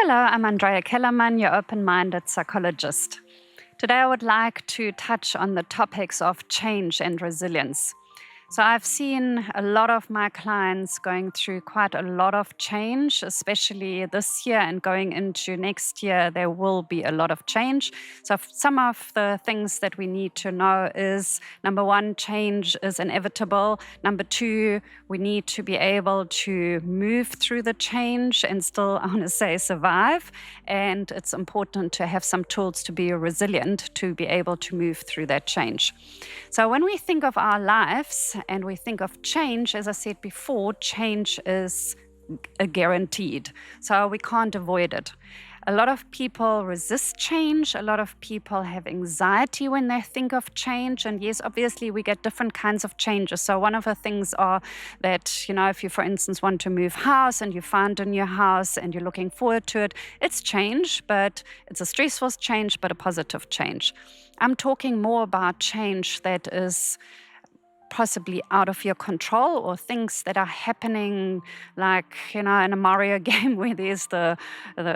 Hello, I'm Andrea Kellermen, your open-minded psychologist. Today I would like to touch on the topics of change and resilience. So I've seen a lot of my clients going through quite a lot of change, especially this year and going into next year, there will be a lot of change. So some of the things that we need to know is, number one, change is inevitable. Number two, we need to be able to move through the change and still, I want to say, survive. And it's important to have some tools to be resilient, to be able to move through that change. So when we think of our lives and we think of change, as I said before, change is a guaranteed. So we can't avoid it. A lot of people resist change. A lot of people have anxiety when they think of change. And yes, obviously, we get different kinds of changes. So one of the things are that, if you, for instance, want to move house and you find a new house and you're looking forward to it, it's change, but it's a stressful change, but a positive change. I'm talking more about change that is possibly out of your control, or things that are happening like, in a Mario game where there's the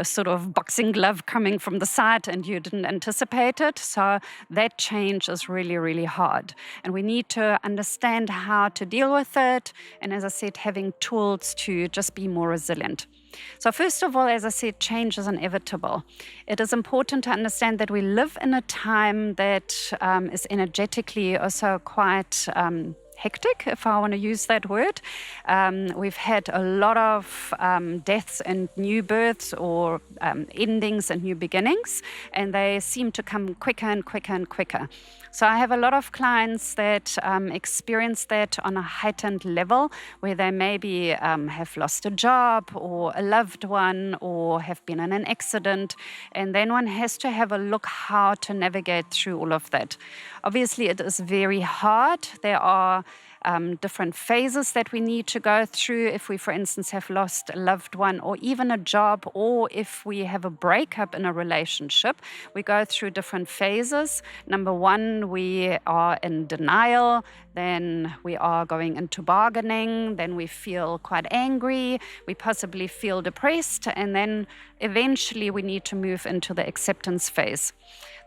sort of boxing glove coming from the side and you didn't anticipate it. So that change is really, really hard. And we need to understand how to deal with it. And as I said, having tools to just be more resilient. So first of all, as I said, change is inevitable. It is important to understand that we live in a time that is energetically also quite hectic, if I want to use that word. We've had a lot of deaths and new births, or endings and new beginnings, and they seem to come quicker and quicker and quicker. So I have a lot of clients that experience that on a heightened level, where they maybe have lost a job or a loved one, or have been in an accident, and then one has to have a look how to navigate through all of that. Obviously, it is very hard. There are different phases that we need to go through if we, for instance, have lost a loved one or even a job, or if we have a breakup in a relationship. We go through different phases. Number one, we are in denial. Then we are going into bargaining. Then we feel quite angry. We possibly feel depressed. And then eventually we need to move into the acceptance phase.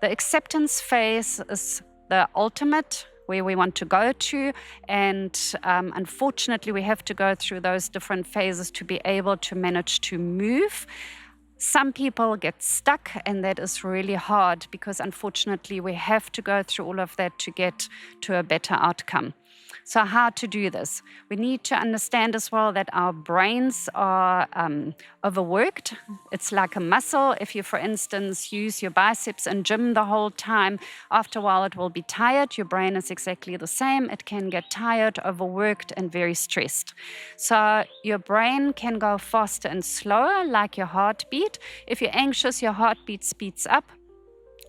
The acceptance phase is the ultimate, where we want to go to. And unfortunately, we have to go through those different phases to be able to manage to move. Some people get stuck, and that is really hard, because unfortunately, we have to go through all of that to get to a better outcome. So how to do this? We need to understand as well that our brains are overworked. It's like a muscle. If you, for instance, use your biceps in gym the whole time, after a while it will be tired. Your brain is exactly the same. It can get tired, overworked, and very stressed. So your brain can go faster and slower, like your heartbeat. If you're anxious, your heartbeat speeds up.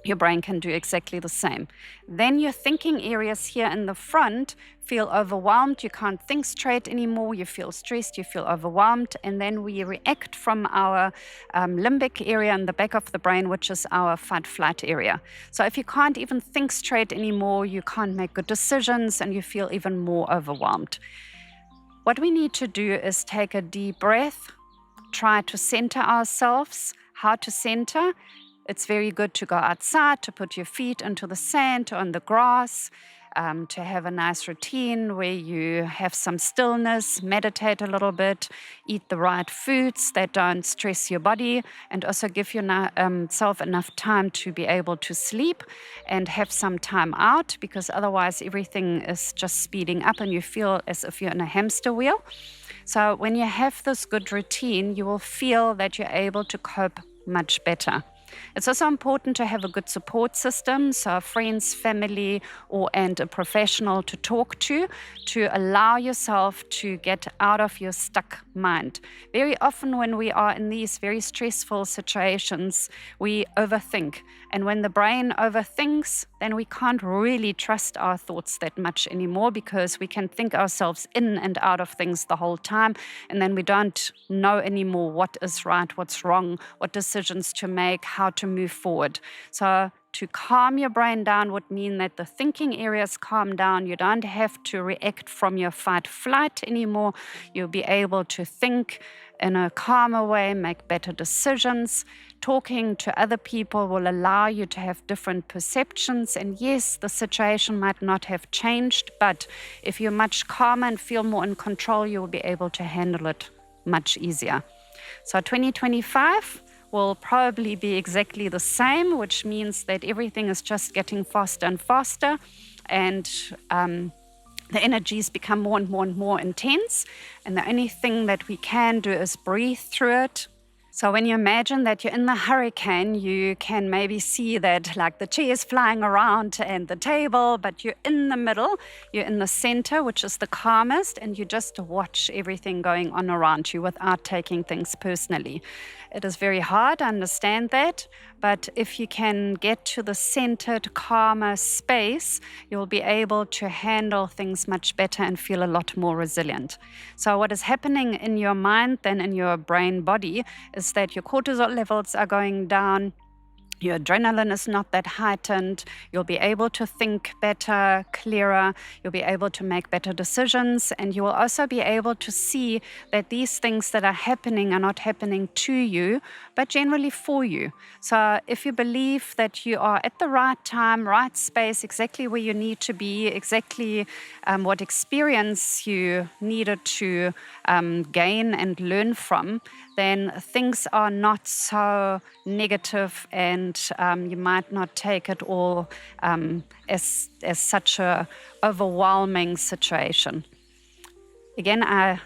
Your brain can do exactly the same. Then your thinking areas here in the front feel overwhelmed. You can't think straight anymore. You feel stressed. You feel overwhelmed. And then we react from our limbic area in the back of the brain, which is our fight-flight area. So if you can't even think straight anymore, you can't make good decisions, and you feel even more overwhelmed. What we need to do is take a deep breath, try to center ourselves. How to center? It's very good to go outside, to put your feet into the sand or on the grass, to have a nice routine where you have some stillness, meditate a little bit, eat the right foods that don't stress your body, and also give yourself enough time to be able to sleep and have some time out, because otherwise everything is just speeding up and you feel as if you're in a hamster wheel. So when you have this good routine, you will feel that you're able to cope much better. It's also important to have a good support system, so friends, family, and a professional to talk to allow yourself to get out of your stuck mind. Very often when we are in these very stressful situations, we overthink. And when the brain overthinks, then we can't really trust our thoughts that much anymore, because we can think ourselves in and out of things the whole time, and then we don't know anymore what is right, what's wrong, what decisions to make, how to move forward. So to calm your brain down would mean that the thinking areas calm down. You don't have to react from your fight-flight anymore. You'll be able to think in a calmer way, make better decisions. Talking to other people will allow you to have different perceptions. And yes, the situation might not have changed, but if you're much calmer and feel more in control, you will be able to handle it much easier. So 2025 will probably be exactly the same, which means that everything is just getting faster and faster, and the energies become more and more and more intense. And the only thing that we can do is breathe through it. So when you imagine that you're in the hurricane, you can maybe see that like the chair is flying around and the table, but you're in the middle, you're in the center, which is the calmest, and you just watch everything going on around you without taking things personally. It is very hard, I understand that, but if you can get to the centered, calmer space, you'll be able to handle things much better and feel a lot more resilient. So what is happening in your mind then in your brain body is that your cortisol levels are going down. Your adrenaline is not that heightened. You'll be able to think better, clearer. You'll be able to make better decisions. And you will also be able to see that these things that are happening are not happening to you, but generally for you. So if you believe that you are at the right time, right space, exactly where you need to be, exactly what experience you needed to gain and learn from, then things are not so negative, and you might not take it all as such a overwhelming situation. Again, I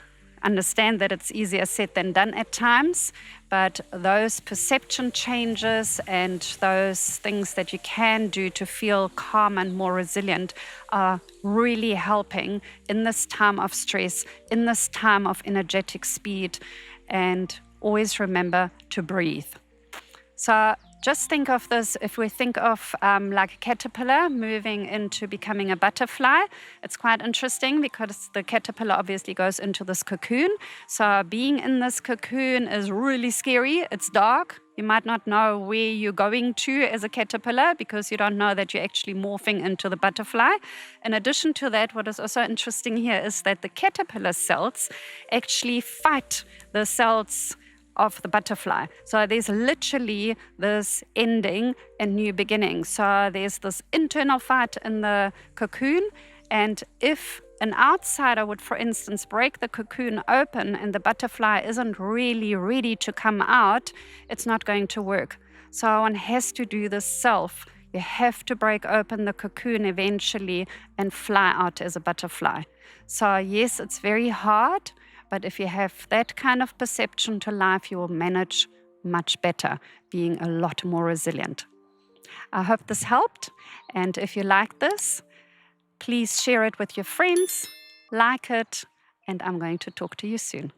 understand that it's easier said than done at times, but those perception changes and those things that you can do to feel calm and more resilient are really helping in this time of stress, in this time of energetic speed. And always remember to breathe. So just think of this, if we think of like a caterpillar moving into becoming a butterfly, it's quite interesting because the caterpillar obviously goes into this cocoon. So being in this cocoon is really scary. It's dark. You might not know where you're going to as a caterpillar because you don't know that you're actually morphing into the butterfly. In addition to that, what is also interesting here is that the caterpillar cells actually fight the cells of the butterfly. So there's literally this ending and new beginning. So there's this internal fight in the cocoon, and if an outsider would, for instance, break the cocoon open and the butterfly isn't really ready to come out, it's not going to work. So one has to do this self. You have to break open the cocoon eventually and fly out as a butterfly. So yes, it's very hard, but if you have that kind of perception to life, you will manage much better, being a lot more resilient. I hope this helped. And if you like this, please share it with your friends, like it, and I'm going to talk to you soon.